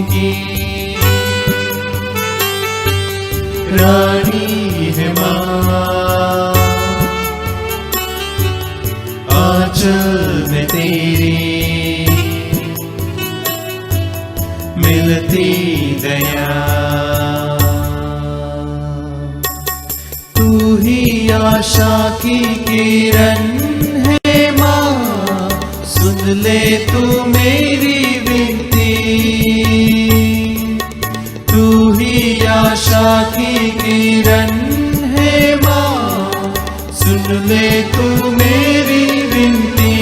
की रानी है माँ। आंचल में तेरी मिलती दया, तू ही आशा की किरण है माँ। सुन ले तू मेरी विनती, तू ही आशा की किरण है माँ। सुन ले तू मेरी विनती,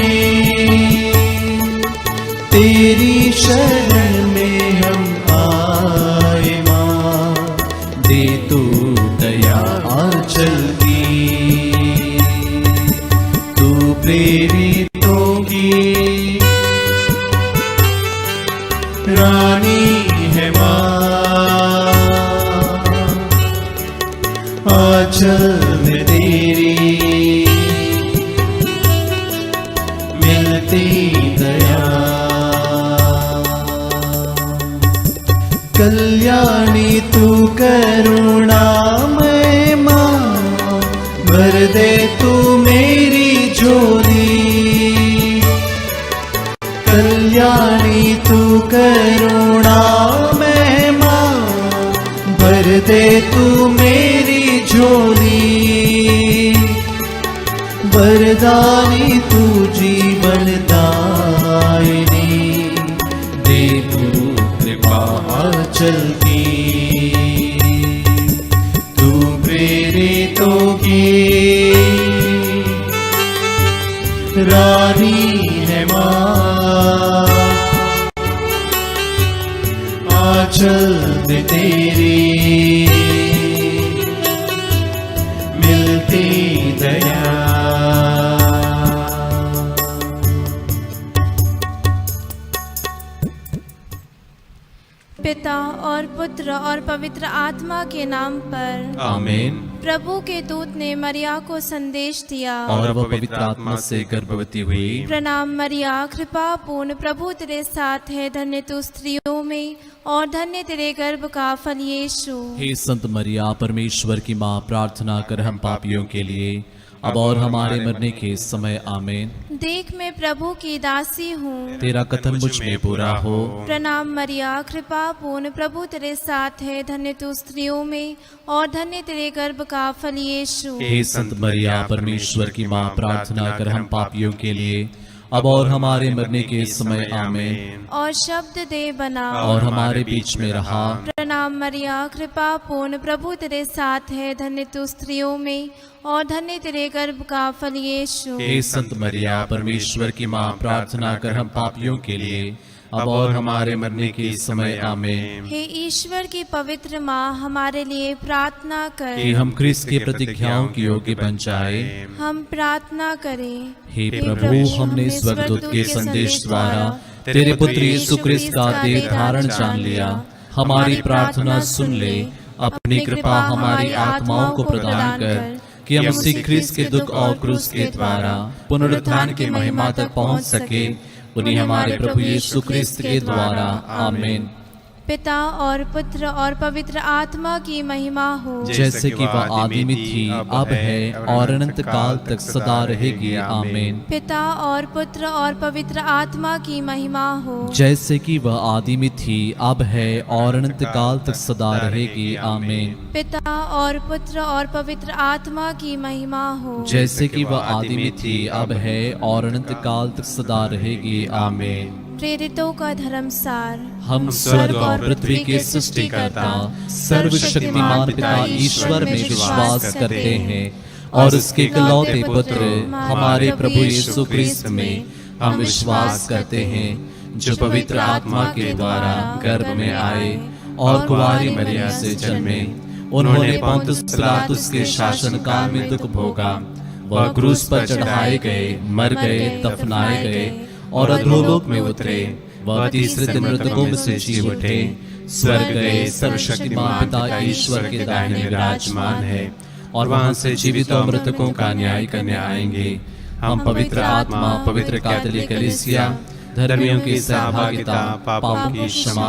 तेरी शरण में हम आए माँ। दे तू दया आंचल की, तू प्रेरितों की रानी है माँ। आंचल में तेरी मिलती दया, कल्याणी तू करुणामय माँ। भर दे तू मेरी झोली, कल्याणी तू करुणामय माँ। भर दे तू मेरी झोली, वरदानी तू जीवन दायिनी। दे तू कृपा आंचल की, तू प्रेरितों की रानी है माँ। आंचल में तेरी मिलती दया। पिता और पुत्र और पवित्र आत्मा के नाम पर आमीन। प्रभु के दूत ने मरिया को संदेश दिया, और वह पवित्र आत्मा से गर्भवती हुई। प्रणाम मरिया, कृपा पूर्ण, प्रभु तेरे साथ है। धन्य तू स्त्रियों में और धन्य तेरे गर्भ का फल यीशु। हे संत मरिया, परमेश्वर की माँ, प्रार्थना कर हम पापियों के लिए अब और हमारे मरने के समय। आमीन। देख मैं प्रभु की दासी हूँ, तेरा कथन मुझ में पूरा हो। प्रणाम मरिया, कृपा पूर्ण, प्रभु तेरे साथ है। धन्य तू स्त्रियों में और धन्य तेरे गर्भ का फल यीशु। हे संत मरिया, परमेश्वर की माँ, प्रार्थना कर हम पापियों के लिए अब और हमारे मरने के समय। आमीन। और शब्द दे बना और हमारे बीच में रहा। प्रणाम मरिया, कृपा पूर्ण, प्रभु तेरे साथ है। धन्य तू स्त्रियों में और धन्य तेरे गर्भ का फल यीशु। हे संत मरिया, परमेश्वर की माँ, प्रार्थना कर हम पापियों के लिए अब और हमारे मरने के समय। आमीन। हे ईश्वर की पवित्र माँ, हमारे लिए प्रार्थना कर कि हम क्रिस्त के प्रतिज्ञाओं के योग्य बन जाए। हम प्रार्थना करें। हे प्रभु, हमने स्वर्गदूत के संदेश द्वारा तेरे पुत्र यीशु क्रिस्त का देह धारण जान लिया। हमारी प्रार्थना सुन ले। अपनी कृपा हमारी आत्माओं को प्रदान कर कि हम उसी क्रिस्त के दुख और क्रूस के द्वारा पुनरुत्थान की महिमा तक पहुंच सके। उन्हीं हमारे प्रभु यीशु क्रिस्त के द्वारा। आमीन। पिता और पुत्र और पवित्र आत्मा की महिमा हो, जैसे कि वह आदि में थी, अब है और अनंत काल तक सदा रहेगी। आमीन। पिता और पुत्र और पवित्र आत्मा की महिमा हो, जैसे कि वह आदि में थी, अब है और अनंत काल तक सदा रहेगी। आमीन। पिता और पुत्र और पवित्र आत्मा की महिमा हो, जैसे कि वह आदि में थी, अब है और अनंत काल तक सदा रहेगी। आमीन। प्रेरितों का धर्मसार। हम स्वर्ग और पृथ्वी के सृष्टिकर्ता सर्वशक्तिमान पिता ईश्वर में विश्वास करते हैं और उसके इकलौते पुत्र हमारे प्रभु यीशु क्रिस्त में हम विश्वास करते हैं, जो पवित्र आत्मा के द्वारा गर्भ में आए और कुंवारी मरिया से जन्मे। उन्होंने पोंतुस पिलातुस के शासन काल में दुख भोगा। वह क्रूस पर चढ़ाए गए, मर गए, दफनाए गए और अधोलोक में उतरे। वह तीसरे दिन मृतकों में से जी उठे, स्वर्ग गए, सर्वशक्तिमान पिता ईश्वर के दाहिने विराजमान है और वहां से जीवित और मृतकों का न्याय करने आएंगे। हम पवित्र आत्मा, पवित्र कैथोलिक कलीसिया, धर्मियों की सहभागिता, पापों की क्षमा,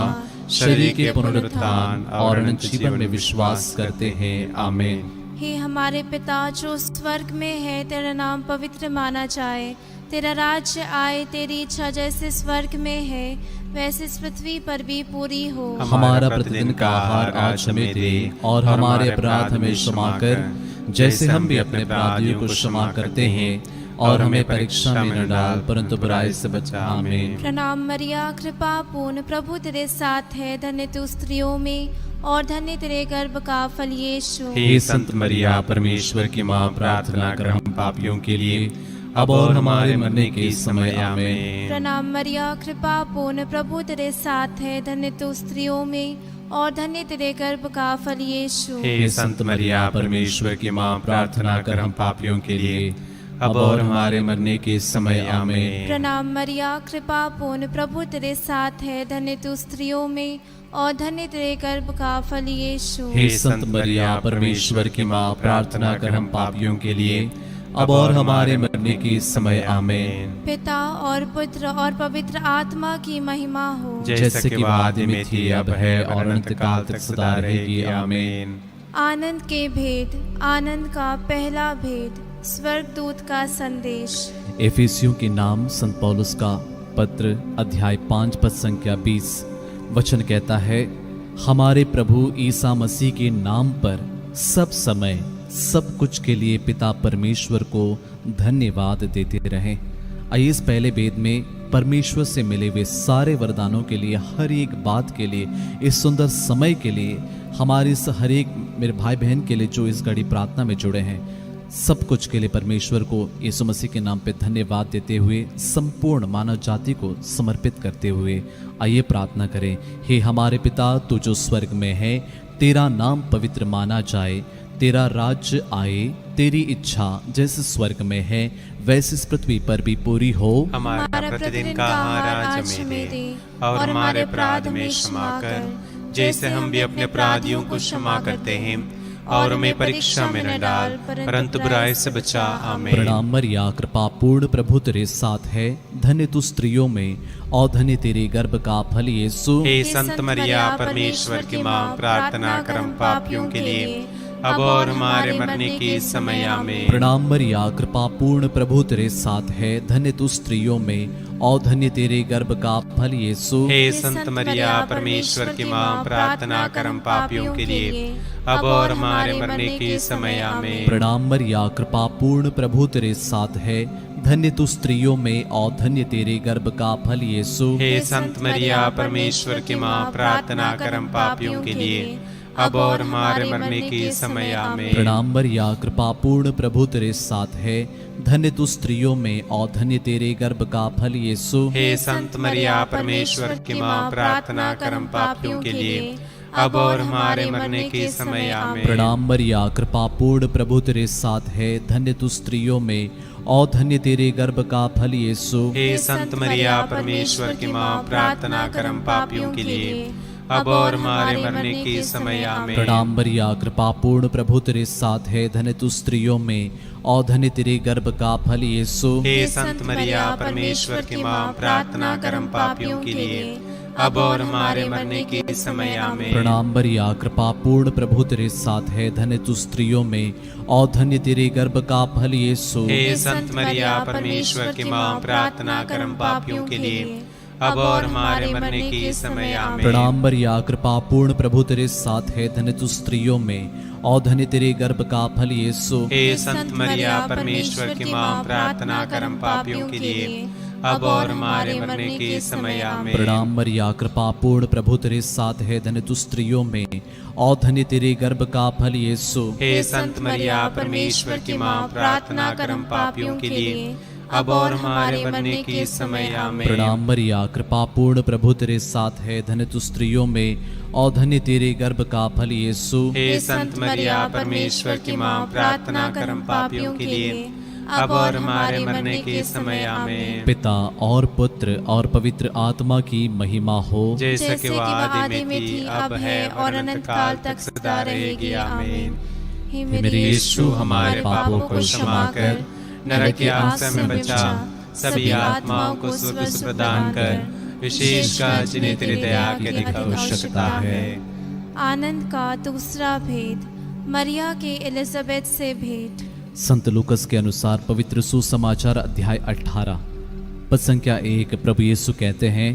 शरीर के पुनरुत्थान और अनंत जीवन में विश्वास करते हैं। आमीन। हे हमारे पिता जो स्वर्ग में है, तेरा नाम पवित्र माना जाए, तेरा राज्य आए, तेरी इच्छा जैसे स्वर्ग में है वैसे इस पृथ्वी पर भी पूरी हो। हमारा प्रतिदिन का आहार आज हमें दे, और हमारे अपराध हमें क्षमा कर, जैसे हम भी अपने अपराधियों को क्षमा करते हैं, और हमें परीक्षा में न डाल, परंतु बुराई से बचा। आमीन। प्रणाम मरिया, कृपा पूर्ण, प्रभु तेरे साथ है, धन्य तू स्त्रियों में और धन्य तेरे गर्भ का फल यीशु। हे संत मरिया, परमेश्वर की माँ, प्रार्थना कर हम पापियों के लिए, अब और हमारे मरने के समय। आमीन। प्रणाम मरिया, कृपा पूर्ण, प्रभु तेरे साथ है, धन्य तू स्त्रियों में और धन्य तेरे गर्भ का फल यीशु। हे संत मरिया, परमेश्वर की माँ, प्रार्थना कर हम पापियों के लिए, अब और हमारे मरने के समय। आमीन। प्रणाम मरिया, कृपा पूर्ण, प्रभु तेरे साथ है, धन्य तू स्त्रियों में और धन्य तेरे गर्भ का फल यीशु। हे संत मरिया, परमेश्वर की माँ, प्रार्थना कर हम पापियों के लिए, अब और हमारे मरने के समय। आमीन। पिता और पुत्र और पवित्र आत्मा की महिमा हो, जैसे कि आदि में थी, अब है और अनंत काल तक सदा रहेगी। आमीन। आनंद के भेद। आनंद का पहला भेद, स्वर्गदूत का संदेश। एफिसियों के नाम संत पौलुस का पत्र, अध्याय 5 पद संख्या 20। वचन कहता है, हमारे प्रभु ईसा मसीह के नाम पर सब समय सब कुछ के लिए पिता परमेश्वर को धन्यवाद देते रहें। आइए इस पहले वेद में परमेश्वर से मिले हुए सारे वरदानों के लिए, हर एक बात के लिए, इस सुंदर समय के लिए, हमारे इस हर एक मेरे भाई बहन के लिए जो इस घड़ी प्रार्थना में जुड़े हैं, सब कुछ के लिए परमेश्वर को यीशु मसीह के नाम पे धन्यवाद देते हुए संपूर्ण मानव जाति को समर्पित करते हुए आइए प्रार्थना करें। हे हमारे पिता, तू जो स्वर्ग में है, तेरा नाम पवित्र माना जाए, तेरा राज्य आए, तेरी इच्छा जैसे स्वर्ग में है वैसे इस पृथ्वी पर भी पूरी हो। हमारा प्रतिदिन का आहार आज हमें दे, और हमारे अपराध में क्षमा कर, जैसे हम भी अपने अपराधियों को क्षमा करते हैं, और हमें परीक्षा में न डाल, परंतु बुराई से बचा। आमीन। प्रणाम मरिया, कृपा पूर्ण, प्रभु तेरे साथ है, धन्य तू स्त्रियों में और धन्य तेरे गर्भ का फल यीशु। हे संत मरिया, परमेश्वर की माँ, प्रार्थना कर हम पापियों के लिए, अब और हमारे मरने के समय। आमीन। प्रणाम मरिया, कृपा पूर्ण, प्रभु तेरे साथ है, धन्य तू स्त्रियों में और धन्य तेरे गर्भ का फल यीशु। हे संत मरिया, परमेश्वर की माँ, प्रार्थना कर हम पापियों के लिए, अब और हमारे मरने के समय। आमीन। प्रणाम मरिया, कृपा पूर्ण, प्रभु तेरे साथ है, धन्य तू स्त्रियों में और धन्य तेरे गर्भ का फल यीशु। हे संत मरिया, परमेश्वर की माँ, प्रार्थना कर हम पापियों के लिए, अब और हमारे मरने के समय। आमीन। प्रणाम मरिया, कृपा पूर्ण, प्रभु तेरे साथ है, धन्य तू स्त्रियों में और धन्य तेरे गर्भ का फल यीशु। हे संत मरिया, परमेश्वर की माँ, प्रार्थना कर हम पापियों के लिए, अब और हमारे मरने के समय। आमीन। प्रणाम मरिया, कृपा पूर्ण, प्रभु तेरे साथ है, धन्य तू स्त्रियों में और धन्य तेरे गर्भ का फल यीशु। हे संत मरिया, परमेश्वर की माँ, प्रार्थना कर हम पापियों के लिए, अब और हमारे मरने के समय। आमीन। प्रणाम मरिया, कृपा पूर्ण, प्रभु तेरे साथ है, धन्य तू स्त्रियों में और धन्य तेरे गर्भ का फल यीशु। हे संत मरिया, परमेश्वर की माँ, प्रार्थना कर हम पापियों के लिए, अब और हमारे मरने के समय। आमीन। प्रणाम मरिया, कृपा पूर्ण, प्रभु तेरे साथ है, धन्य तू स्त्रियों में और धन्य तेरे गर्भ का फल यीशु। हे संत मरिया, परमेश्वर की माँ, प्रार्थना कर हम पापियों के लिए, अब और हमारे मरने के समय। आमीन। प्रणाम मरिया, कृपा पूर्ण, प्रभु तेरे साथ है, धन्य तू स्त्रियों में और धन्य तेरे गर्भ का फल यीशु। हे संत मरिया, परमेश्वर की माँ, प्रार्थना कर हम पापियों के लिए, अब और हमारे मरने के समय। आमीन। प्रणाम मरिया, कृपा पूर्ण, प्रभु तेरे साथ है, धन्य तू स्त्रियों में और धन्य तेरे गर्भ का फल यीशु। हे संत मरिया, परमेश्वर की माँ, प्रार्थना कर हम पापियों के लिए, अब और हमारे मरने के समय। आमीन। प्रणाम मरिया, कृपा पूर्ण, प्रभु तेरे साथ है, धन्य तू स्त्रियों में और धन्य तेरे गर्भ का फल यीशु। हे संत मरिया, परमेश्वर की माँ, प्रार्थना कर हम पापियों के लिए, अब और हमारे मरने के समय। आमीन। पिता और पुत्र और पवित्र आत्मा की महिमा हो, जैसे कि आदि में थी, अब है और अनंत काल तक सदा रहेगी। आमीन। हे मेरे यीशु, हमारे पापों को क्षमा कर, नरक की आग से हमें बचा, सभी आत्माओं को स्वर्ग प्रदान कर, विशेषकर जिन्हें तेरी दया की अधिक आवश्यकता है। आनंद का दूसरा भेद, मरिया के एलिजाबेथ से भेंट। संत लूकस के अनुसार पवित्र सुसमाचार अध्याय 18 पद संख्या 1, प्रभु यीशु कहते हैं,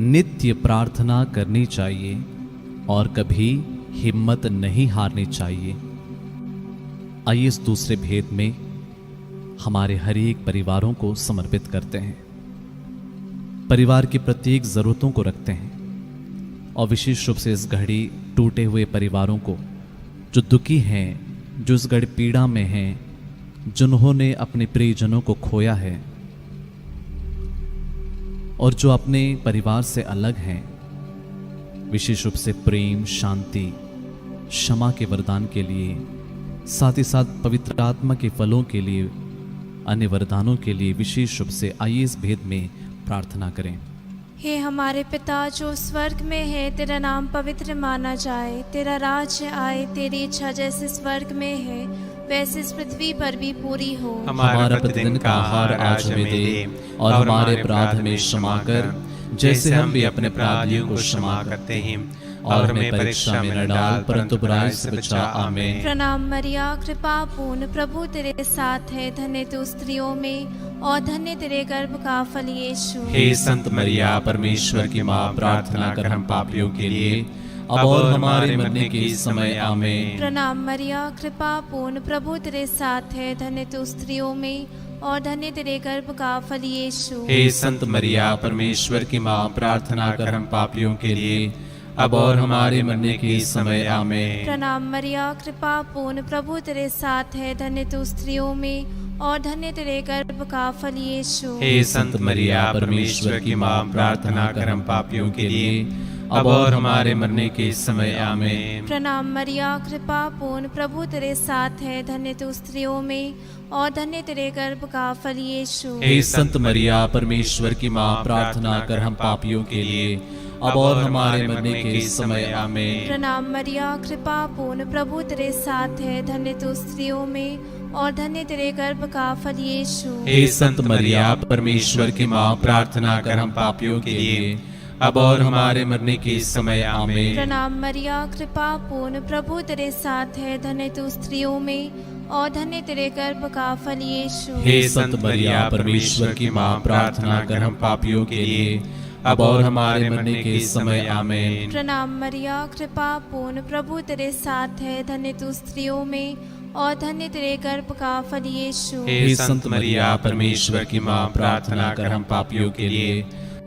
नित्य प्रार्थना करनी चाहिए और कभी हिम्मत नहीं हारनी चाहिए। आइए इस दूसरे भेद में हमारे हर एक परिवारों को समर्पित करते हैं, परिवार की प्रत्येक जरूरतों को रखते हैं और विशेष रूप से इस घड़ी टूटे हुए परिवारों को, जो दुखी हैं, जो इस घड़ी पीड़ा में हैं, जिन्होंने अपने प्रियजनों को खोया है और जो अपने परिवार से अलग हैं, विशेष रूप से प्रेम, शांति, क्षमा के वरदान के लिए, साथ ही साथ पवित्र आत्मा के फलों के लिए, अन्य वरदानों के लिए विशेष रूप से आइए इस भेद में प्रार्थना करें। हे हमारे पिता जो स्वर्ग में है, तेरा नाम पवित्र माना जाए, तेरा राज्य आए, तेरी इच्छा जैसे स्वर्ग में है वैसे इस पृथ्वी पर भी पूरी हो। हमारा प्रतिदिन का आहार आज हमें दे और हमारे अपराध में क्षमा कर, जैसे हम भी अपने अपराधियों को क्षमा करते हैं, और हमें परीक्षा में न डाल परंतु बुराई से बचा। आमीन। प्रणाम मरिया, कृपा पूर्ण, प्रभु तेरे साथ है, धन्य तू स्त्रियों में और धन्य तेरे गर्भ का फल यीशु। हे संत मरिया, परमेश्वर की माँ, प्रार्थना कर हम पापियों के लिए अब और हमारे मरने के समय। आमीन। प्रणाम मरिया, कृपा पूर्ण, प्रभु तेरे साथ है, धन्य तू स्त्रियों में और धन्य तेरे गर्भ का फल यीशु। हे संत मरिया, परमेश्वर की माँ, प्रार्थना कर हम पापियों के लिए अब और हमारे मरने के समय। आमीन। प्रणाम मरिया, कृपा पूर्ण, प्रभु तेरे साथ है, धन्य तू स्त्रियों में और धन्य तेरे गर्भ का फल यीशु। हे संत मरिया, परमेश्वर की माँ, प्रार्थना कर हम पापियों के लिए अब और हमारे मरने के समय। आमीन। प्रणाम मरिया, कृपा पूर्ण, प्रभु तेरे साथ है, धन्य तू स्त्रियों में और धन्य तेरे गर्भ का फल यीशु। हे संत मरिया, परमेश्वर की माँ, प्रार्थना कर हम पापियों के लिए अब और हमारे मरने के समय। आमीन। प्रणाम मरिया, कृपा पूर्ण, प्रभु तेरे साथ है, धन्य तू स्त्रियों में और धन्य तेरे गर्भ का फल यीशु। हे संत मरिया, परमेश्वर की माँ, प्रार्थना कर हम पापियों के लिए अब और हमारे मरने के समय। आमीन। प्रणाम मरिया, कृपा पूर्ण, प्रभु तेरे साथ है, धन्य तू स्त्रियों में और धन्य तेरे गर्भ का फल यीशु। हे संत मरिया, परमेश्वर की माँ, प्रार्थना कर हम पापियों के लिए अब और हमारे मरने के समय। आमीन। प्रणाम मरिया, कृपा पूर्ण, प्रभु तेरे साथ है, धन्य तू स्त्रियों में और धन्य तेरे गर्भ का फल यीशु। हे संत मरिया, परमेश्वर की माँ, प्रार्थना कर हम पापियों के लिए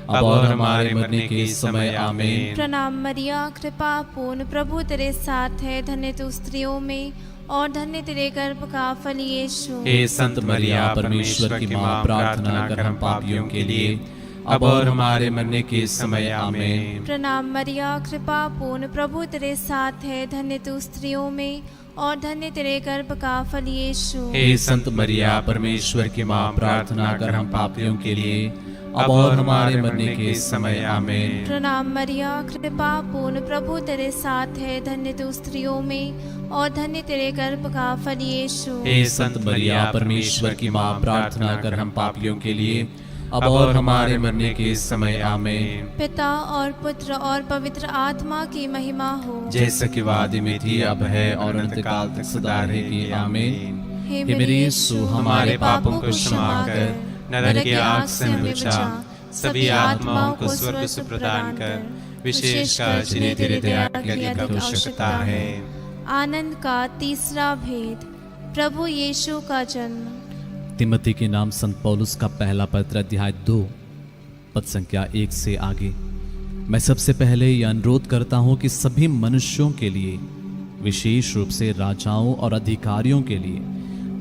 अब और हमारे मरने के समय। आमीन। प्रणाम मरिया, कृपा पूर्ण, प्रभु तेरे साथ है, धन्य तू स्त्रियों में और धन्य तेरे गर्भ का फल यीशु। हे संत मरिया, परमेश्वर की माँ, प्रार्थना कर हम पापियों के लिए अब और हमारे मरने के समय। आमीन। प्रणाम मरिया, कृपा पूर्ण, प्रभु तेरे साथ है, धन्य तू स्त्रियों में और धन्य तेरे गर्भ का फल यीशु। हे संत मरिया, परमेश्वर की माँ, प्रार्थना कर हम पापियों के लिए अब और हमारे मरने के समय। आमीन। प्रणाम मरिया, कृपा पूर्ण, प्रभु तेरे साथ है, धन्य तू स्त्रियों में और धन्य तेरे गर्भ का फल यीशु। हे संत मरिया, परमेश्वर की माँ, प्रार्थना कर हम पापियों के लिए अब और हमारे मरने के समय। आमीन। पिता और पुत्र और पवित्र आत्मा की महिमा हो, जैसे कि वादी में थी, अब है और अंतकाल तक सदा रहेगी। आमीन। हे मेरे यीशु, हमारे पापों को क्षमा कर, नरक की आग से हमें बचा, सभी आत्माओं को स्वर्ग से प्रदान कर, विशेषकर जिन्हें तेरी दया की अधिक आवश्यकता है। आनंद का तीसरा भेद, प्रभु यीशु का जन्म। तिमोथी के नाम संत पौलुस का पहला पत्र अध्याय 2 पद संख्या 1 से आगे। मैं सबसे पहले यह अनुरोध करता हूं कि सभी मनुष्यों के लिए, विशेष रूप से राजाओं और अधिकारियों के लिए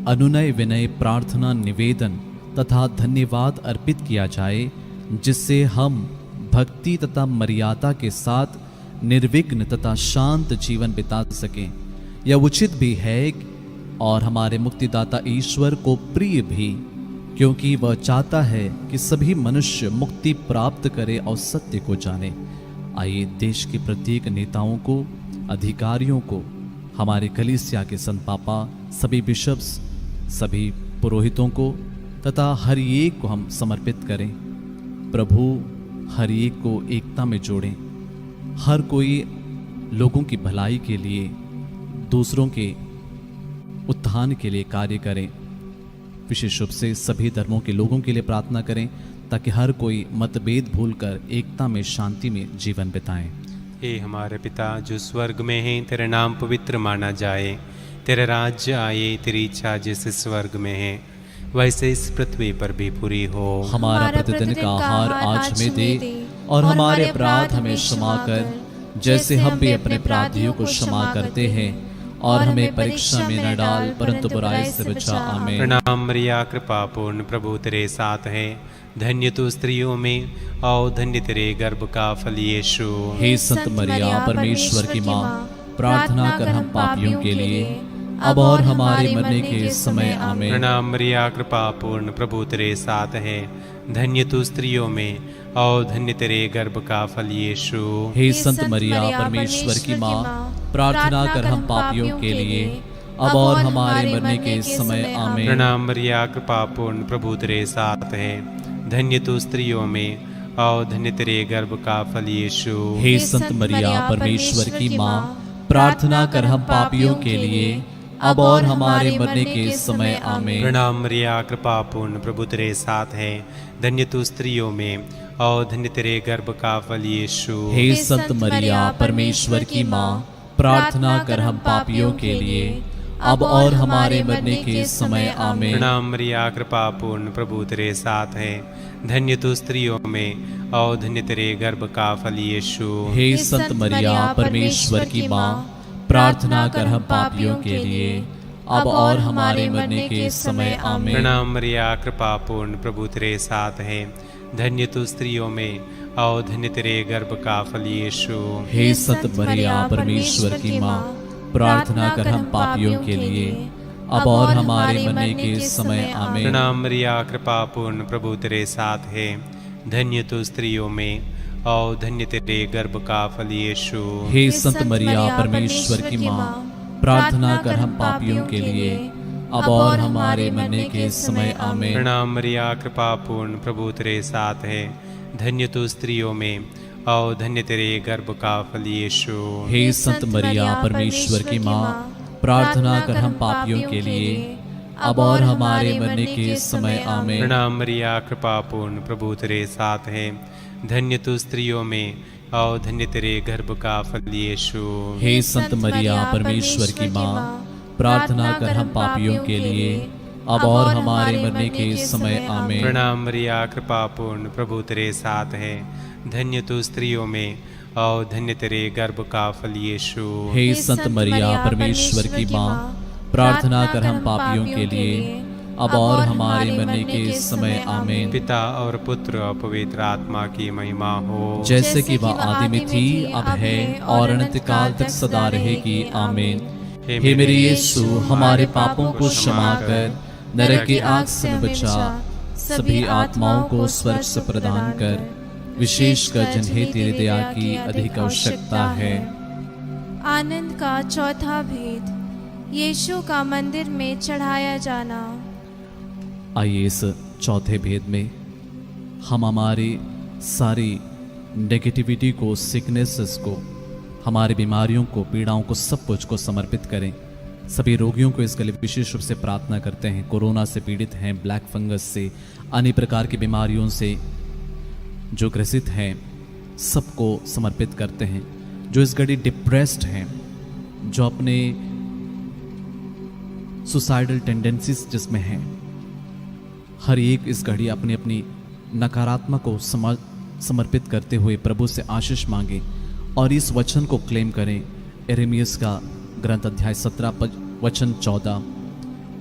अनुनय विनय, प्रार्थना, निवेदन तथा धन्यवाद अर्पित किया जाए, जिससे हम भक्ति तथा मर्यादा के साथ निर्विघ्न तथा शांत जीवन बिता सकें। यह उचित भी है और हमारे मुक्तिदाता ईश्वर को प्रिय भी, क्योंकि वह चाहता है कि सभी मनुष्य मुक्ति प्राप्त करे और सत्य को जाने। आइए देश के प्रत्येक नेताओं को, अधिकारियों को, हमारे कलीसिया के संत पापा, सभी बिशप्स, सभी पुरोहितों को तथा हर एक को हम समर्पित करें। प्रभु हर एक को एकता में जोड़ें। हर कोई लोगों की भलाई के लिए, दूसरों के उत्थान के लिए कार्य करें। विशेष रूप से सभी धर्मों के लोगों के लिए प्रार्थना करें ताकि हर कोई मतभेद भूलकर एकता में, शांति में जीवन बिताएं। हे हमारे पिता जो स्वर्ग में है, तेरा नाम पवित्र माना जाए, तेरा राज्य आए, तेरी इच्छा जैसे स्वर्ग में है वैसे इस पृथ्वी पर भी पूरी हो। हमारा प्रतिदिन का आहार आज हमें दे और हमारे अपराध हमें क्षमा कर जैसे हम भी अपने अपराधियों को क्षमा करते हैं, और हमें परीक्षा में न डाल परंतु बुराई से बचा। आमीन। प्रणाम मरिया, कृपा पूर्ण, प्रभु तेरे साथ है, धन्य तू स्त्रियों में और धन्य तेरे गर्भ का फल यीशु। हे संत मरिया परमेश्वर की माँ, प्रार्थना कर हम पापियों के लिए अब और हमारे मरने के समय। आमीन। प्रणाम मरिया, कृपा पूर्ण, प्रभु तेरे साथ है, धन्य तू स्त्रियों में और धन्य तेरे गर्भ का फल यीशु। हे संत मरिया परमेश्वर की माँ, प्रार्थना कर हम पापियों के लिए अब और हमारे मरने के समय। आमीन। प्रणाम मरिया, कृपा पूर्ण, प्रभु तेरे साथ है, धन्य तू स्त्रियों में और धन्य तेरे गर्भ का फल यीशु। हे संत मरिया परमेश्वर की माँ, प्रार्थना कर हम पापियों के लिए अब और हमारे मरने के समय। आमीन। प्रणाम मरिया, कृपा पूर्ण, प्रभु तेरे साथ है, धन्य तू स्त्रियों में और धन्य तेरे गर्भ का फल यीशु। हे संत मरिया परमेश्वर की माँ, प्रार्थना कर हम पापियों के लिए अब और हमारे मरने के समय। आमीन। प्रणाम मरिया, कृपा पूर्ण, प्रभु तेरे साथ है, धन्य तू स्त्रियों में और धन्य तेरे गर्भ का फल यीशु। हे संत मरिया परमेश्वर की माँ, प्रार्थना कर हम पापियों के लिए अब और हमारे मरने के समय। आमीन। प्रणाम मरिया, कृपा पूर्ण, प्रभु तेरे साथ है, धन्य तू स्त्रियों में और धन्य तेरे गर्भ का फल यीशु। हे संत मरिया परमेश्वर की माँ, प्रार्थना कर हम पापियों के लिए अब और हमारे मरने के समय। आमीन। प्रणाम मरिया, कृपा पूर्ण, प्रभु तेरे साथ है, धन्य तू स्त्रियों में और धन्य तेरे गर्भ का फल यीशु। हे संत मरिया परमेश्वर की माँ, प्रार्थना कर हम पापियों के लिए अब और हमारे मरने के समय। आमीन। प्रणाम मरिया, कृपा पूर्ण, प्रभु तेरे साथ है, धन्य तू स्त्रियों में और धन्य तेरे गर्भ का फल यीशु। हे संत मरिया परमेश्वर की माँ, प्रार्थना कर हम पापियों के लिए अब और हमारे मरने के समय। आमीन। प्रणाम मरिया, कृपा पूर्ण, प्रभु तेरे साथ है, धन्य तू स्त्रियों में और धन्य तेरे गर्भ का फल यीशु। हे संत मरिया परमेश्वर की माँ, प्रार्थना कर हम पापियों के लिए अब और हमारे मरने के समय। आमीन। प्रणाम मरिया, कृपा पूर्ण, प्रभु तेरे साथ है, धन्य तू स्त्रियों में और धन्य तेरे गर्भ का फल यीशु। हे संत मरिया परमेश्वर की माँ, प्रार्थना कर हम पापियों के लिए अब और हमारे मरने के समय। आमीन। पिता और पुत्र और पवित्र आत्मा की महिमा हो, जैसे कि वह आदि में थी, अब है और अनंत काल तक सदा रहेगी। आमीन। हे मेरे यीशु, हमारे पापों को क्षमा कर नरक की आग से बचा, सभी आत्माओं को स्वर्ग से प्रदान कर, विशेषकर जिन्हें तेरी दया की अधिक आवश्यकता है। आनंद का चौथा भेद, यीशु का मंदिर में चढ़ाया जाना। आइए इस चौथे भेद में हम हमारी सारी नेगेटिविटी को, सिकनेसेस को, हमारी बीमारियों को, पीड़ाओं को, सब कुछ को समर्पित करें। सभी रोगियों को इसके लिए विशेष रूप से प्रार्थना करते हैं। कोरोना से पीड़ित हैं, ब्लैक फंगस से, अन्य प्रकार की बीमारियों से जो ग्रसित हैं, सबको समर्पित करते हैं। जो इस घड़ी डिप्रेस्ड हैं, जो अपने सुसाइडल टेंडेंसीज जिसमें हैं, हर एक इस घड़ी अपनी अपनी नकारात्मक को समर्पित करते हुए प्रभु से आशीष मांगे और इस वचन को क्लेम करें। यिर्मयाह का ग्रंथ अध्याय 17 वचन 14,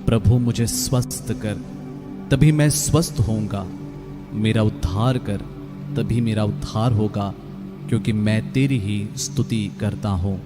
प्रभु मुझे स्वस्थ कर तभी मैं स्वस्थ होऊंगा, मेरा उद्धार कर तभी मेरा उद्धार होगा, क्योंकि मैं तेरी ही स्तुति करता हूँ।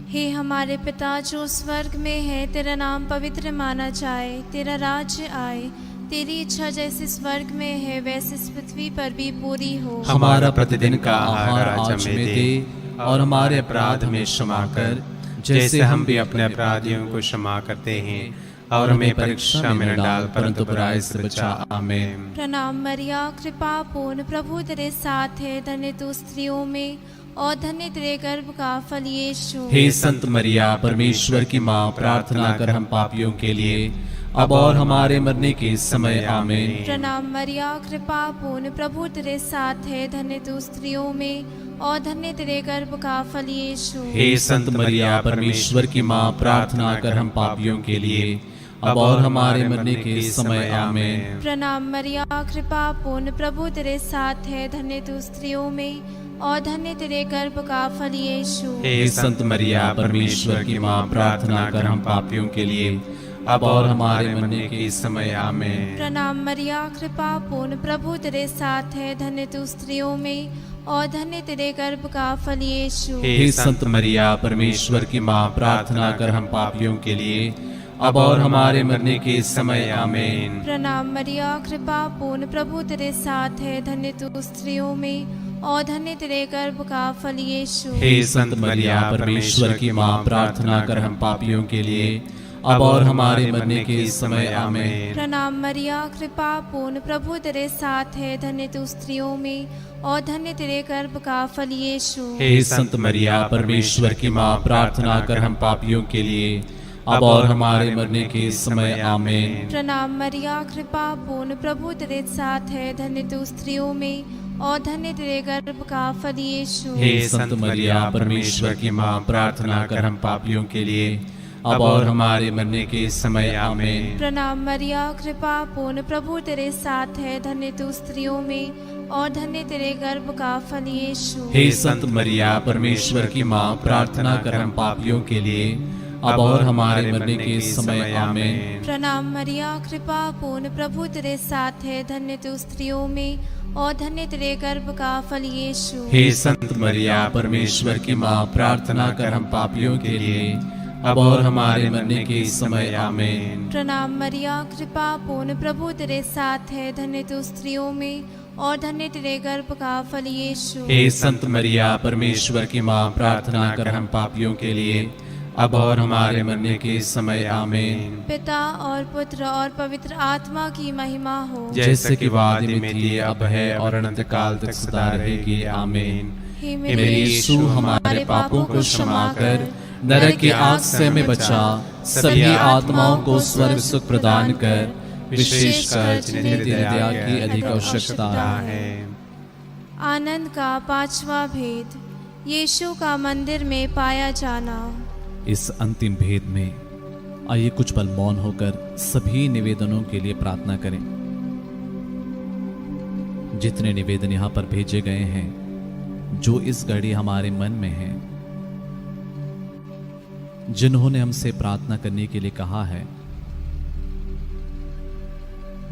हे हमारे पिता जो स्वर्ग में है, तेरा नाम पवित्र माना जाए, तेरा राज्य आए, तेरी इच्छा जैसे स्वर्ग में है वैसे इस पृथ्वी पर भी पूरी हो। हमारा प्रतिदिन का आहार आज हमें दे और हमारे अपराध में क्षमा कर जैसे हम भी अपने अपराधियों को क्षमा करते हैं, और हमें परीक्षा में न डाल परंतु बुराई से बचा। आमीन। प्रणाम मरिया, कृपा पूर्ण, प्रभु तेरे साथ है, धन्य तू स्त्रियों में और धन्य तेरे गर्भ का फल यीशु। हे संत मरिया, परमेश्वर की माँ, प्रार्थना कर हम पापियों के लिए अब और हमारे मरने के समय। आमीन। प्रणाम मरिया, कृपा पूर्ण, प्रभु तेरे साथ है, धन्य तू स्त्रियों में और धन्य तेरे गर्भ का फल यीशु। हे संत मरिया, परमेश्वर की माँ, प्रार्थना कर हम पापियों के लिए अब और हमारे मरने के समय। आमीन। प्रणाम मरिया, कृपा पूर्ण, प्रभु तेरे साथ है, धन्य तू स्त्रियों में और धन्य तेरे गर्भ का फल यीशु। हे संत मरिया, परमेश्वर की माँ, प्रार्थना कर हम पापियों के लिए अब और हमारे मरने के समय। आमीन। प्रणाम मरिया, कृपा पूर्ण, प्रभु तेरे साथ है, धन्य तू स्त्रियों में और धन्य तेरे गर्भ का फल यीशु। हे संत मरिया, परमेश्वर की माँ, प्रार्थना कर हम पापियों के लिए अब और हमारे मरने के समय। आमीन। प्रणाम मरिया, कृपा पूर्ण, प्रभु तेरे साथ है, धन्य तू स्त्रियों में और धन्य तेरे गर्भ का फल यीशु। हे संत मरिया, परमेश्वर की माँ, प्रार्थना कर हम पापियों के लिए अब और हमारे मरने के समय। आमीन। प्रणाम मरिया, कृपा पूर्ण, प्रभु तेरे साथ है, धन्य तू स्त्रियों में और धन्य तेरे गर्भ का फल यीशु। हे संत मरिया, परमेश्वर की माँ, प्रार्थना कर हम पापियों के लिए अब और हमारे मरने के समय। आमीन। प्रणाम मरिया, कृपा पूर्ण, प्रभु तेरे साथ है, धन्य तू स्त्रियों में और धन्य तेरे गर्भ का फल यीशु। हे संत मरिया, परमेश्वर की माँ, प्रार्थना कर हम पापियों के लिए अब और हमारे मरने के समय। आमीन। प्रणाम मरिया, कृपा पूर्ण, प्रभु तेरे साथ है, धन्य तू स्त्रियों में और धन्य तेरे गर्भ का फल यीशु। हे संत मरिया, परमेश्वर की माँ, प्रार्थना कर हम पापियों के लिए अब और हमारे मरने के समय। आमीन। प्रणाम मरिया, कृपा पूर्ण, प्रभु तेरे साथ है, धन्य तू स्त्रियों में और धन्य तेरे गर्भ का फल यीशु। हे संत मरिया, परमेश्वर की माँ, प्रार्थना कर हम पापियों के लिए अब और हमारे मरने के समय। आमीन। प्रणाम मरिया, कृपा पूर्ण, प्रभु तेरे साथ है, धन्य तू स्त्रियों में और धन्य तेरे गर्भ का फल यीशु। हे संत मरिया, परमेश्वर की माँ, प्रार्थना कर हम पापियों के लिए अब और हमारे मरने के समय। आमीन। पिता और पुत्र और पवित्र आत्मा की महिमा हो, जैसे कि वादी में थी, अब है और अनंत काल तक सदा रहेगी। आमीन। हे मेरे यीशु, हमारे पापों को क्षमा कर, नरक की आग से हमें बचा, सभी आत्माओं को स्वर्ग सुख प्रदान कर, विशेषकर जिन्हें तेरी दया की अधिक आवश्यकता है। आनंद का पांचवा भेद, यीशु का मंदिर में पाया जाना। इस अंतिम भेद में आइए कुछ पल मौन होकर सभी निवेदनों के लिए प्रार्थना करें। जितने निवेदन यहाँ पर भेजे गए हैं, जो इस घड़ी हमारे मन में हैं, जिन्होंने हमसे प्रार्थना करने के लिए कहा है,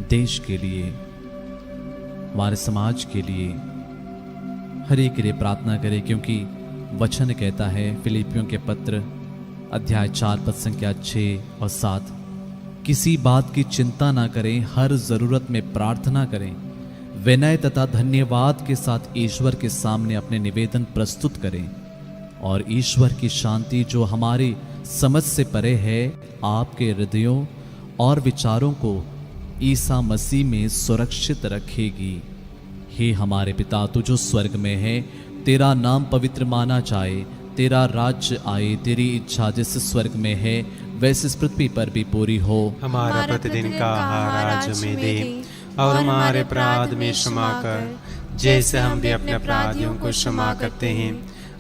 देश के लिए, हमारे समाज के लिए, हर एक के लिए प्रार्थना करें, क्योंकि वचन कहता है फिलिपियों के पत्र अध्याय 4 पद संख्या 6 और 7, किसी बात की चिंता ना करें, हर जरूरत में प्रार्थना करें, विनय तथा धन्यवाद के साथ ईश्वर के सामने अपने निवेदन प्रस्तुत करें, और ईश्वर की शांति जो हमारी समझ से परे है, आपके हृदयों और विचारों को ईसा मसीह में सुरक्षित रखेगी। हे हमारे पिता, तू जो स्वर्ग में है, तेरा नाम पवित्र माना जाए, तेरा राज्य आए, तेरी इच्छा जैसे स्वर्ग में है वैसे इस पृथ्वी पर भी पूरी हो। हमारा प्रतिदिन का आहार आज हमें दे और हमारे अपराध में क्षमा कर, जैसे हम भी अपने अपराधियों को क्षमा करते हैं,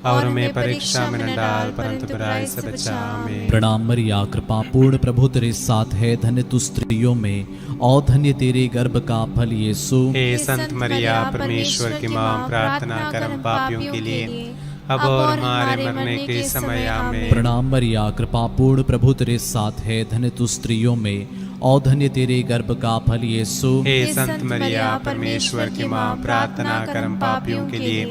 और हमें परीक्षा में न डाल परंतु बुराई से बचा। आमीन। प्रणाम मरिया, कृपा पूर्ण, प्रभु तेरे साथ है, धन्य तू स्त्रियों में और धन्य तेरे गर्भ का फल यीशु। हे संत मरिया, परमेश्वर की माँ, प्रार्थना कर हम पापियों के लिए अब और हमारे मरने के समय। आमीन। प्रणाम मरिया, कृपा पूर्ण, प्रभु तेरे साथ है, धन्य तू स्त्रियों में और धन्य तेरे गर्भ का फल यीशु। हे संत मरिया, परमेश्वर की माँ, प्रार्थना कर हम पापियों के लिए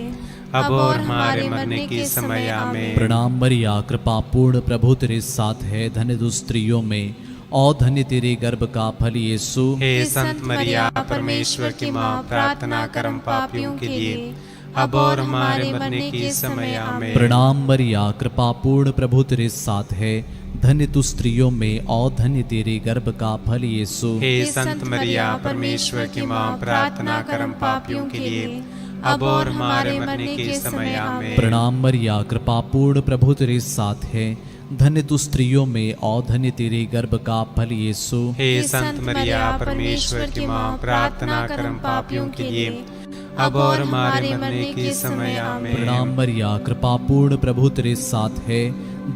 अब और हमारे मरने के समय। आमीन। प्रणाम मरिया, कृपा पूर्ण, प्रभु तेरे साथ है, धन्य तू स्त्रियों में और धन्य तेरे गर्भ का फल यीशु। हे संत मरिया, परमेश्वर की माँ, प्रार्थना कर हम पापियों के लिए अब और हमारे मरने के समय आमीन। प्रणाम मरिया, कृपा पूर्ण प्रभु तेरे साथ है, धन्य तू स्त्रियों में और धन्य तेरे गर्भ का फल यीशु। हे संत मरिया, परमेश्वर की माँ, प्रार्थना कर हम पापियों के लिए, अब और हमारे मरने के समय आमीन। प्रणाम मरिया, कृपा पूर्ण प्रभु तेरे साथ है, धन्य तू स्त्रियों में और धन्य तेरे गर्भ का फल यीशु। हे संत मरिया, परमेश्वर की माँ, प्रार्थना कर हम पापियों के लिए, अब और हमारे मरने के समय आमीन। प्रणाम मरिया, कृपा पूर्ण प्रभु तेरे साथ है,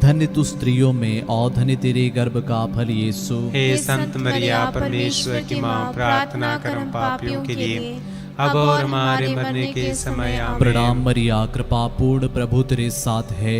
धन्य तू स्त्रियों में और धन्य तेरे गर्भ का फल यीशु। हे संत मरिया, परमेश्वर की माँ, प्रार्थना कर हम पापियों के लिए, अब और हमारे मरने के समय आमीन। प्रणाम मरिया, कृपा पूर्ण प्रभु तेरे साथ है,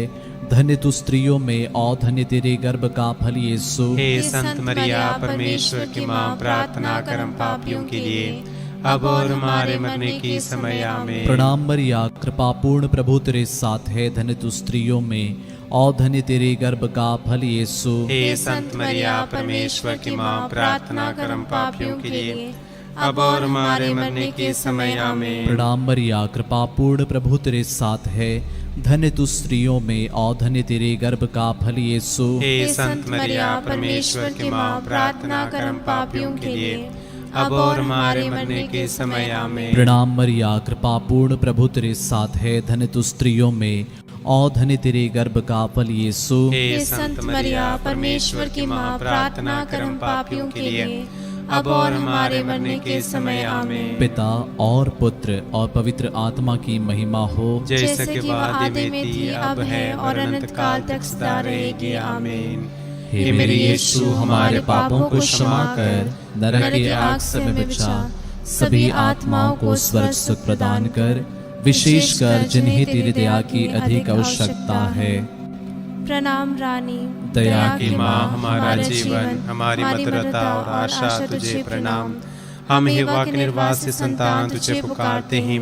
धन्य तू स्त्रियों में और धन्य तेरे गर्भ का फल यीशु। हे संत मरिया, परमेश्वर की माँ, प्रार्थना कर हम पापियों के लिए, अब और हमारे मरने के समय आमीन। प्रणाम मरिया, कृपा पूर्ण प्रभु तेरे साथ है, धन्य तू स्त्रियों में और धन्य तेरे गर्भ का फल यीशु। हे संत मरिया, परमेश्वर की माँ, प्रार्थना कर हम पापियों के लिए, अब और हमारे मरने के समय आमीन। प्रणाम मरिया, कृपा पूर्ण प्रभु तेरे साथ है, धन्य तू स्त्रियों में और धन्य तेरे गर्भ का फल यीशु। हे संत मरिया, परमेश्वर की माँ, प्रार्थना कर हम पापियों के लिए, अब और हमारे मरने के समय आमीन। प्रणाम मरिया, कृपा पूर्ण प्रभु तेरे साथ है, धन्य तू स्त्रियों में और धन्य तेरे गर्भ का फल यीशु। हे संत मरिया, परमेश्वर की माँ, प्रार्थना कर हम पापियों के लिए, अब और हमारे मरने के समय आमीन। पिता और पुत्र और पवित्र आत्मा की महिमा हो, जैसे कि आदि में थी, अब है और अनंत काल तक सदा रहेगी आमीन। हे मेरे यीशु, हमारे पापों को क्षमा कर, नरक की आग से हमें बचा, सभी आत्माओं को स्वर्ग सुख प्रदान कर, विशेषकर जिन्हें तेरी दया की अधिक आवश्यकता है। प्रणाम रानी, दया की माँ, हमारा जीवन, हमारी मधुरता और आशा तुझे प्रणाम। हम हिवा के निर्वासी संतान तुझे पुकारते हैं,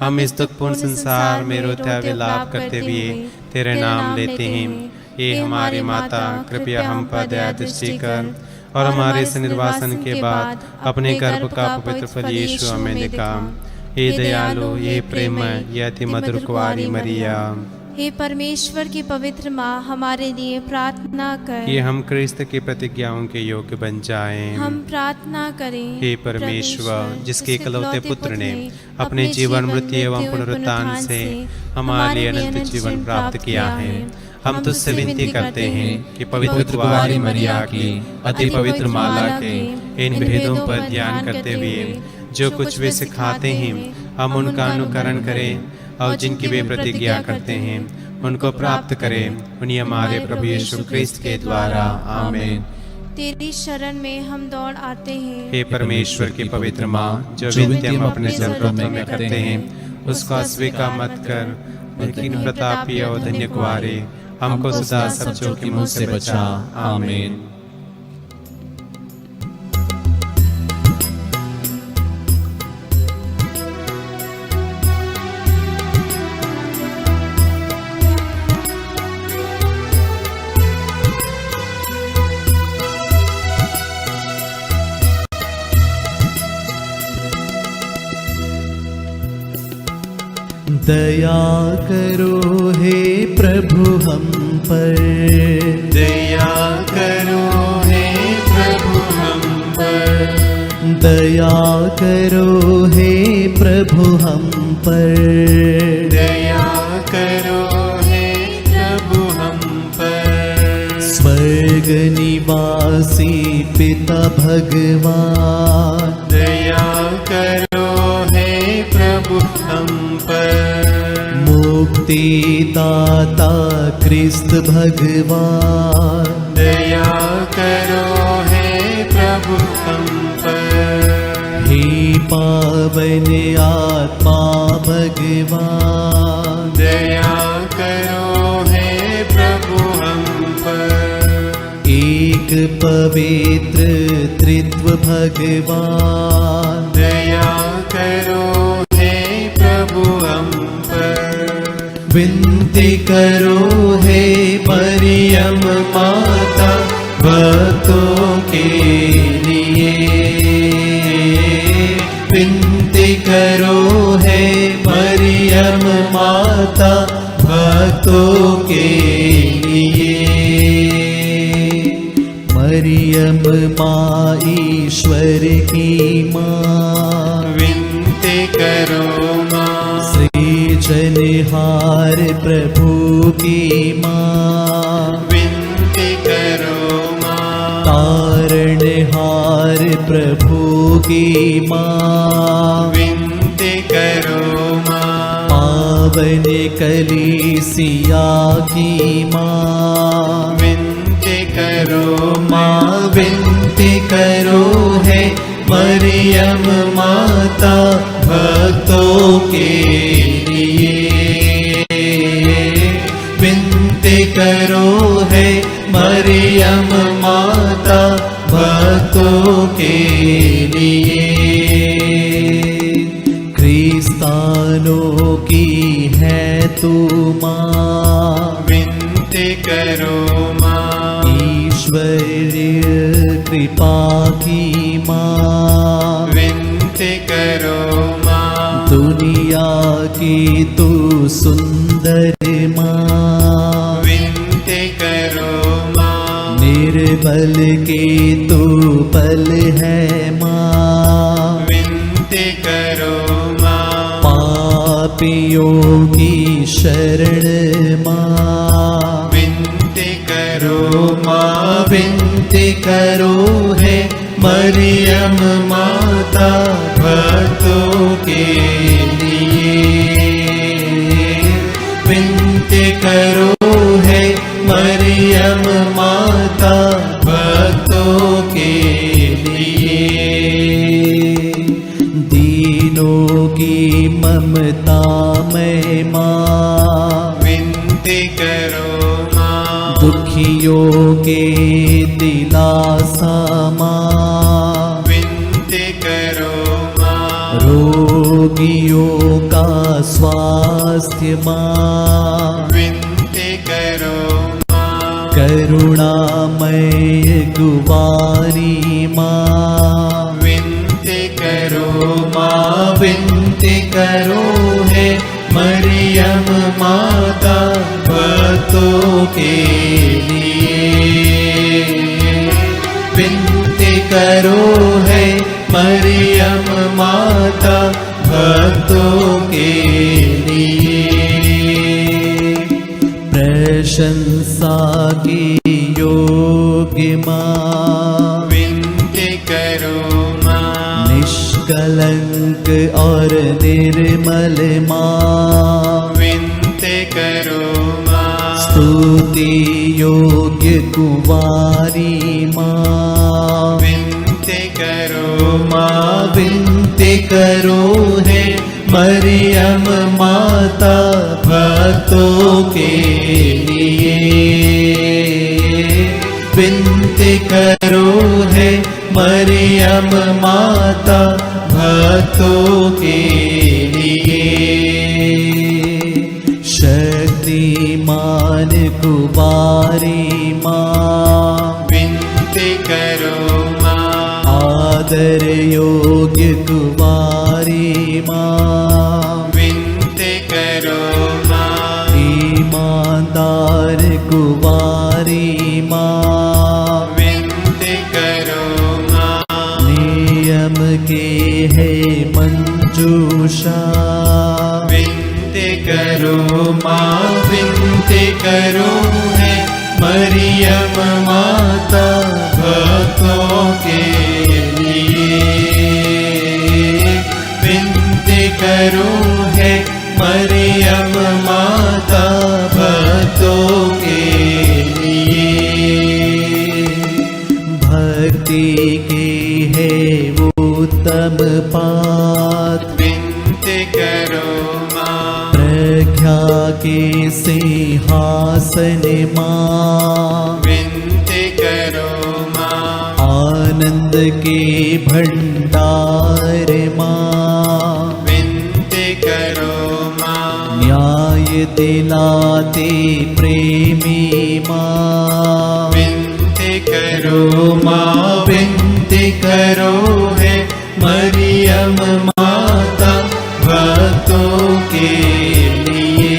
हम इस दुखपूर्ण संसार में रोते विलाप करते हुए तेरे नाम लेते हैं। हे हमारी माता, कृपया हम पर दया दृष्टि कर और हमारे इस निर्वासन के बाद अपने गर्भ का पवित्र फल यीशु हमें दिखा। हे दयालु, ये प्रेम, ये अति मधुर कुंवारी मरिया, हे परमेश्वर की पवित्र माँ, हमारे लिए प्रार्थना कर। ये हम क्रिस्त की प्रतिज्ञाओं के योग्य बन जाएं। हम प्रार्थना करें। हे परमेश्वर, जिसके इकलौते पुत्र ने अपने जीवन, मृत्यु एवं पुनरुत्थान से हमारे अनंत जीवन प्राप्त किया है, हम तुझसे विनती करते हैं कि पवित्र कुंवारी मरिया की अति पवित्र माला के इन भेदों पर ध्यान करते हुए जो कुछ वे सिखाते हैं, हम उनका अनुकरण करें और जिनकी वे प्रतिज्ञा करते हैं उनको प्राप्त करें। उन्हीं हमारे प्रभु यीशु क्रिस्त के द्वारा आमीन। तेरी शरण में हम दौड़ आते हैं। हे परमेश्वर की पवित्र माँ, जो विनती हम अपने जरूरतों में करते हैं उसको अस्वीकार मत कर, लेकिन प्रतापी और धन्य कुंवारे हमको सदा सब जोखिमों से बचा। आमीन। दया करो हे प्रभु हम पर, दया करो हे प्रभु हम पर, दया करो हे प्रभु हम पर, दया करो हे प्रभु हम पर। स्वर्ग निवासी पिता भगवान, दया करो हे प्रभु हम पर। मुक्ति दाता क्रिस्त भगवान, दया करो हे प्रभु हम पर। हे पावन आत्मा भगवान, दया करो हे प्रभु हम पर। एक पवित्र त्रित्व भगवान, दया करो हे प्रभु हम पर। विनती करो हे मरियम माता भक्तों के लिए, विनती करो हे मरियम माता भक्तों के लिए। मरियम माँ ईश्वर की माँ, विनती करो माँ। सृजनहार प्रभु की माँ, विनती करो माँ। तारणहार प्रभु की माँ, विनती करो माँ। पावन कलीसिया की माँ, विनती करो माँ विनती करो है मरियम माता भक्तों के लिए। विनती करो है मरियम माता भक्तों के लिए। क्रिस्तानों की है तू माँ, विनती करो माँ। ईश्वरीय कृपा की माँ, विनती करो माँ। दुनिया की तू सुंदर माँ, विनती करो माँ। निर्बल के तू बल है माँ, विनती करो माँ। पापियों की शरण माँ, विनती करो माँ विनती करो है मरियम माता भक्तों के लिए। विनती करो है मरियम माता भक्तों के लिए। दीनों की ममता में माँ, विनती करो माँ। दुखियों के दिलासा माँ, विनती करो माँ। रोगियों का स्वास्थ्य माँ, विनती करो माँ। करुणामय गुवारी माँ, विनती करो माँ विनती करो है मरियम माता भक्तों के लिए। विनती करो है मरियम माता भक्तों के लिए। प्रशंसा की योग्य माँ, विनती करो माँ। निष्कलंक और निर्मल माँ, विनती करो माँ। स्तुति योग्य कुंवारी माँ, विनती करो माँ विनती करो है मरियम माता भक्तों के लिए। विनती करो है मरियम माता भक्तों के लिए। शक्तिमान कुवारी माँ, विनती करो माँ। आदर योग्य कुवारी माँ, विनती करो माँ। ईमानदार कुवारी माँ, विनती करो माँ। नियम के है मंजूषा, विनती करो माँ विनती करो है मरियम माता भक्तों के लिए। विनती करो है मरियम माता भक्तों के लिए। भक्ति के है वो उत्तम पात, विनती करो माँ। प्रज्ञा के सिंहासन माँ, विनती करो माँ। आनंद के भंडार माँ, विनती करो माँ। न्याय दिलाते प्रेमी माँ, विनती करो माँ विनती करो है मरियम माता भक्तों के लिए।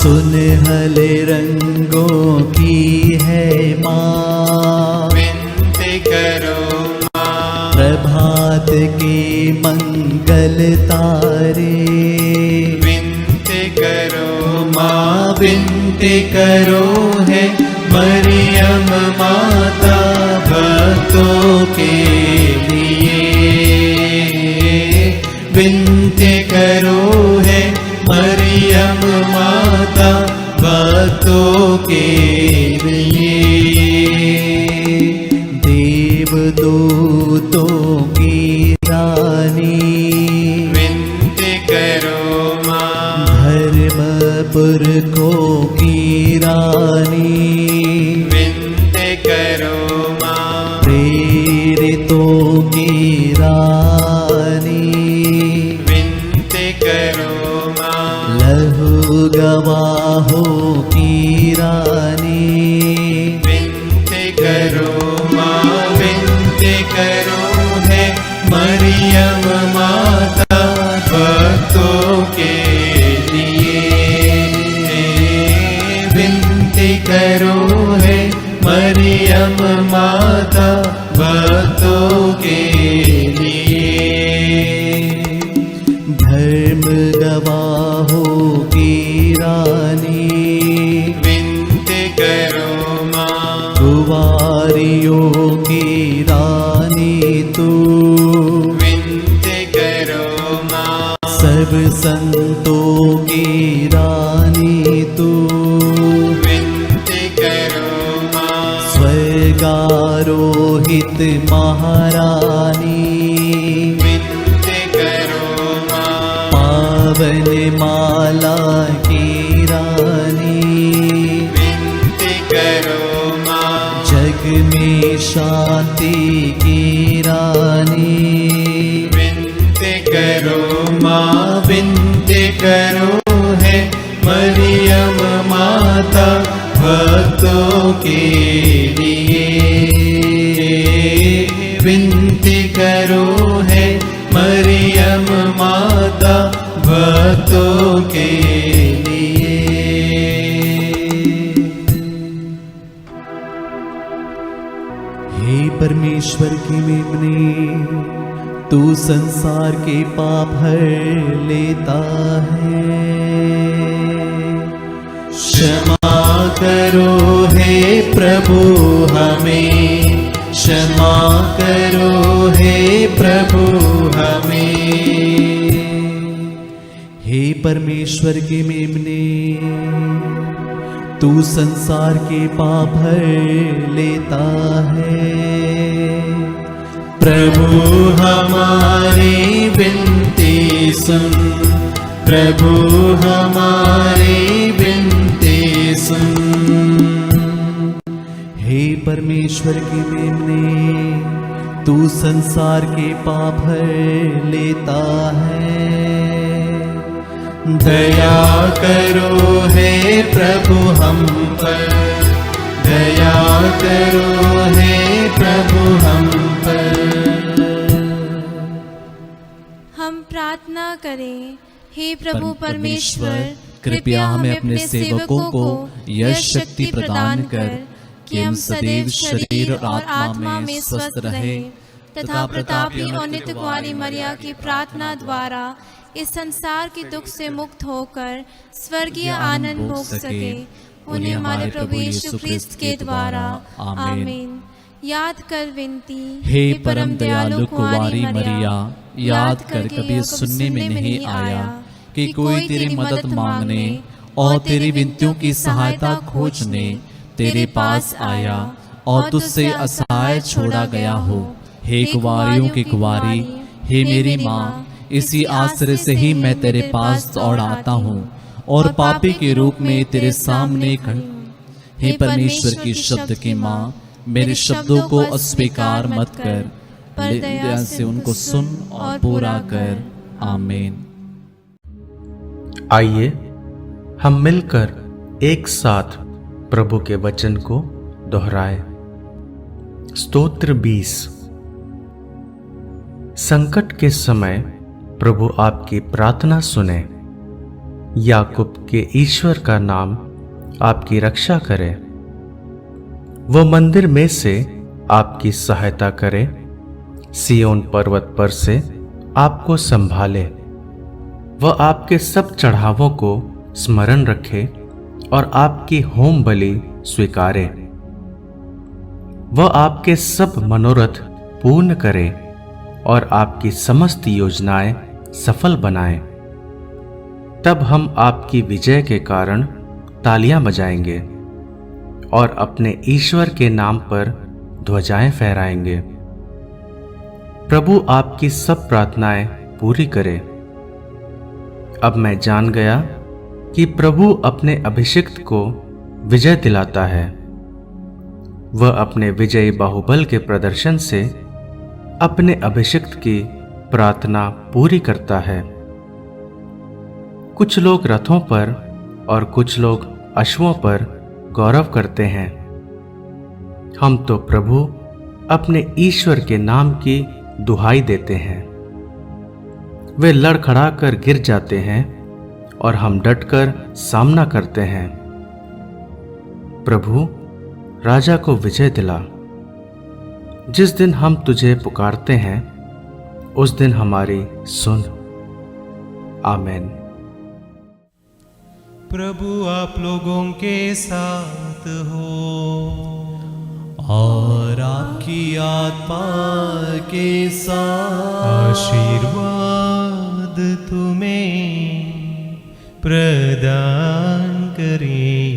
सुनहले रंगों की है माँ, विनती करो माँ। प्रभात के मंगल तारे, विनती करो माँ विनती करो है मरियम माता भक्तों के लिए। विनती करो है मरियम माता भक्तों के लिए। देवदूतों की रानी, विनती करो माँ। धर्मपुरखों की रानी, विनती करो माँ। प्रेरितों की रानी, विनती करो माँ। लहू गवाहों की रानी, विनती करो माँ। विनती करो है मरियम माता भक्तों के लिए। विनती करो है मरियम माता भक्तों के लिए। धर्म गवाहों की रानी, विनती करो माँ। कुंवारियों की रानी तू, विनती करो माँ। सब संतों की रानी तू, विनती करो माँ। स्वर्गारोहित महारानी, विनती करो माँ। पावन माला की रानी, विनती करो माँ। जग में शांति की रानी, विनती करो माँ। विनती करो है मरियम माता भक्तों के लिए। विनती करो है मरियम माता भक्तों के लिए। हे परमेश्वर की मेमने, तू संसार के पाप हर लेता है। क्षमा करो हे प्रभु हमें, क्षमा करो हे प्रभु हमें। हे परमेश्वर के मेमने, तू संसार के पाप हर लेता है। प्रभु हमारी विनती सुन, प्रभु हमारी विनती सुन। हे परमेश्वर की मेमने, तू संसार के पाप हर लेता है। दया करो हे प्रभु हम पर, दया करो हे प्रभु हम पर। हम प्रार्थना करें। हे प्रभु परमेश्वर, कृपया हमें अपने सेवकों को यह शक्ति प्रदान कर कि हम सदैव शरीर और आत्मा में स्वस्थ रहे तथा प्रतापी और नित्य कुंवारी मरिया की प्रार्थना द्वारा इस संसार के दुख से मुक्त होकर स्वर्गीय आनंद भोग सके। उन्हें हमारे प्रभु यीशु क्रिस्त के द्वारा आमीन। याद कर विनती। हे परम दयालु कुंवारी मरिया, याद कर कभी सुनने में नहीं आया कि कोई तेरी मदद मांगने और तेरी विनतियों की सहायता खोजने तेरे पास आया और तुझसे असहाय छोड़ा गया हो। हे कुंवारियों की कुंवारी, हे मेरी माँ, इसी आश्रय से ही मैं तेरे पास दौड़ आता हूँ और पापी के रूप में तेरे सामने खड़ी हूँ। हे परमेश्वर की शब्द की माँ, मेरे शब्दों को अस्वीकार मत कर, पर दया से उनको सुन और पूरा कर। आमीन। आइए हम मिलकर एक साथ प्रभु के वचन को दोहराएं। स्तोत्र 20। संकट के समय प्रभु आपकी प्रार्थना सुने। याकूब के ईश्वर का नाम आपकी रक्षा करे। वह मंदिर में से आपकी सहायता करे, सियोन पर्वत पर से आपको संभाले। वह आपके सब चढ़ावों को स्मरण रखे और आपकी होम बलि स्वीकारे। वह आपके सब मनोरथ पूर्ण करे और आपकी समस्त योजनाएं सफल बनाए। तब हम आपकी विजय के कारण तालियां बजाएंगे और अपने ईश्वर के नाम पर ध्वजाएं फहराएंगे। प्रभु आपकी सब प्रार्थनाएं पूरी करे। अब मैं जान गया कि प्रभु अपने अभिषिक्त को विजय दिलाता है। वह अपने विजयी बाहुबल के प्रदर्शन से अपने अभिषिक्त की प्रार्थना पूरी करता है। कुछ लोग रथों पर और कुछ लोग अश्वों पर गौरव करते हैं। हम तो प्रभु अपने ईश्वर के नाम की दुहाई देते हैं। वे लड़खड़ा कर गिर जाते हैं और हम डटकर सामना करते हैं। प्रभु राजा को विजय दिला। जिस दिन हम तुझे पुकारते हैं उस दिन हमारी सुन। आमीन। प्रभु आप लोगों के साथ हो और आपकी आत्मा के साथ। आशीर्वाद तुम्हें प्रदान करे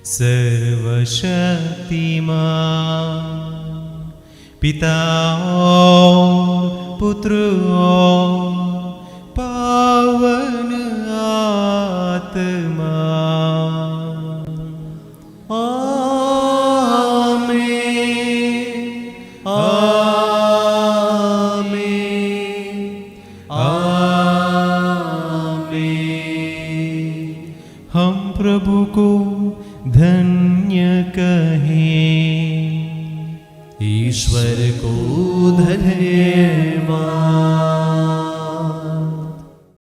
सर्वशक्तिमान पिता और पुत्र और पावन आत्मा। प्रभु को धन्य कहें। ईश्वर को धन्यवाद।